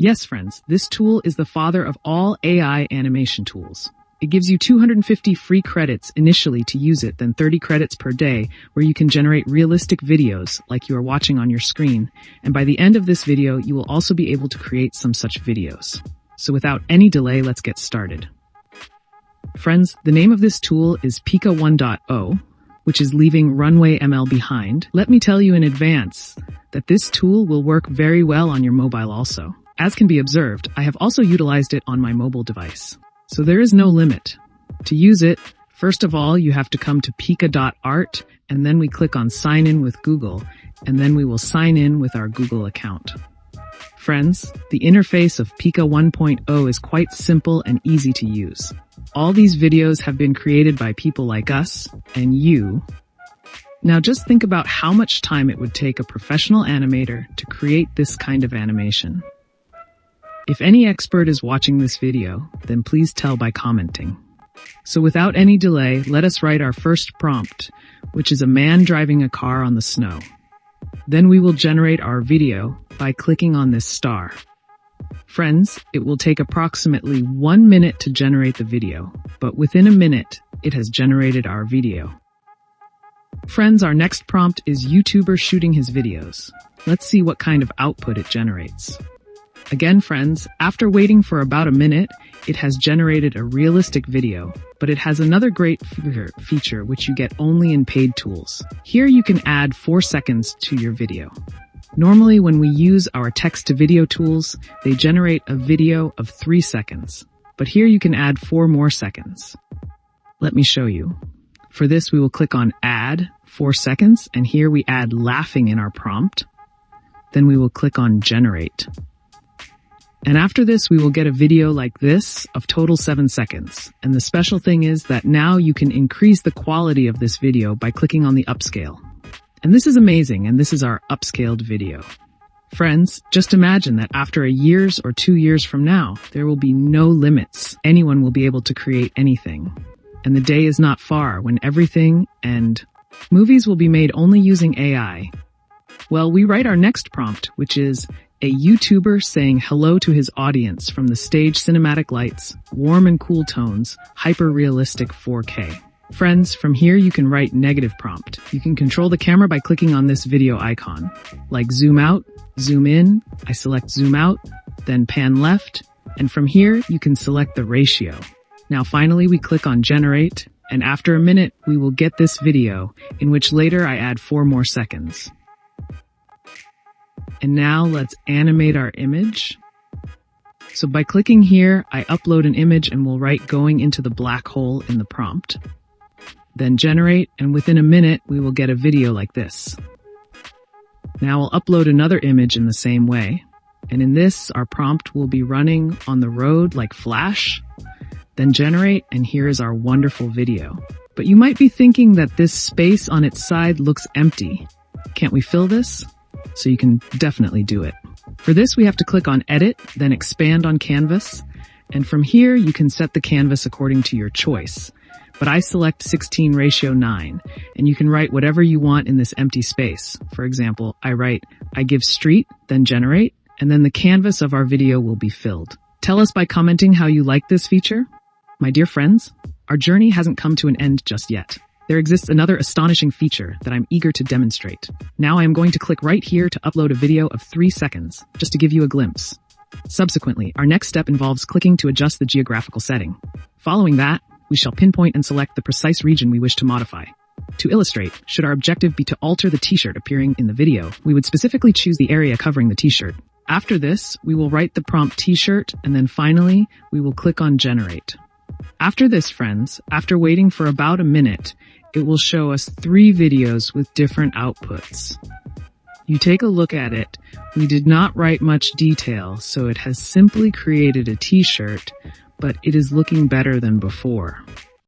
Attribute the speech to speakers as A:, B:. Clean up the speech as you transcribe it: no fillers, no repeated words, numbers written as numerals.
A: Yes, friends, this tool is the father of all AI animation tools. It gives you 250 free credits initially to use it, then 30 credits per day, where you can generate realistic videos like you are watching on your screen. And by the end of this video, you will also be able to create some such videos. So without any delay, let's get started. Friends, the name of this tool is Pika 1.0, which is leaving Runway ML behind. Let me tell you in advance that this tool will work very well on your mobile also. As can be observed, I have also utilized it on my mobile device. So there is no limit. To use it, first of all, you have to come to pika.art, and then we click on Sign in with Google, and then we will sign in with our Google account. Friends, the interface of Pika 1.0 is quite simple and easy to use. All these videos have been created by people like us and you. Now just think about how much time it would take a professional animator to create this kind of animation. If any expert is watching this video, then please tell by commenting. So without any delay, let us write our first prompt, which is a man driving a car on the snow. Then we will generate our video by clicking on this star. Friends, it will take approximately 1 minute to generate the video, but within a minute, it has generated our video. Friends, our next prompt is YouTuber shooting his videos. Let's see what kind of output it generates. Again, friends, after waiting for about a minute, it has generated a realistic video, but it has another great feature which you get only in paid tools. Here you can add 4 seconds to your video. Normally, when we use our text-to-video tools, they generate a video of 3 seconds, but here you can add 4 more seconds. Let me show you. For this, we will click on Add 4 seconds, and here we add laughing in our prompt. Then we will click on Generate. And after this, we will get a video like this of total 7 seconds. And the special thing is that now you can increase the quality of this video by clicking on the upscale. And this is amazing, and this is our upscaled video. Friends, just imagine that after a year or 2 years from now, there will be no limits. Anyone will be able to create anything. And the day is not far when everything and movies will be made only using AI. Well, we write our next prompt, which is a YouTuber saying hello to his audience from the stage, cinematic lights, warm and cool tones, hyper-realistic 4K. Friends, from here you can write negative prompt. You can control the camera by clicking on this video icon, like zoom out, zoom in. I select zoom out, then pan left, and from here you can select the ratio. Now finally we click on generate, and after a minute we will get this video, in which later I add 4 more seconds. And now let's animate our image. So by clicking here, I upload an image and will write going into the black hole in the prompt. Then generate, and within a minute, we will get a video like this. Now I'll upload another image in the same way. And in this, our prompt will be running on the road like Flash. Then generate, and here is our wonderful video. But you might be thinking that this space on its side looks empty. Can't we fill this? So you can definitely do it. For this, we have to click on Edit, then Expand on Canvas. And from here, you can set the canvas according to your choice. But I select 16:9, and you can write whatever you want in this empty space. For example, I give street, then generate, and then the canvas of our video will be filled. Tell us by commenting how you like this feature. My dear friends, our journey hasn't come to an end just yet. There exists another astonishing feature that I'm eager to demonstrate. Now I am going to click right here to upload a video of 3 seconds, just to give you a glimpse. Subsequently, our next step involves clicking to adjust the geographical setting. Following that, we shall pinpoint and select the precise region we wish to modify. To illustrate, should our objective be to alter the t-shirt appearing in the video, we would specifically choose the area covering the t-shirt. After this, we will write the prompt t-shirt, and then finally, we will click on generate. After this, friends, after waiting for about a minute, it will show us 3 videos with different outputs. You take a look at it. We did not write much detail, so it has simply created a t-shirt, but it is looking better than before.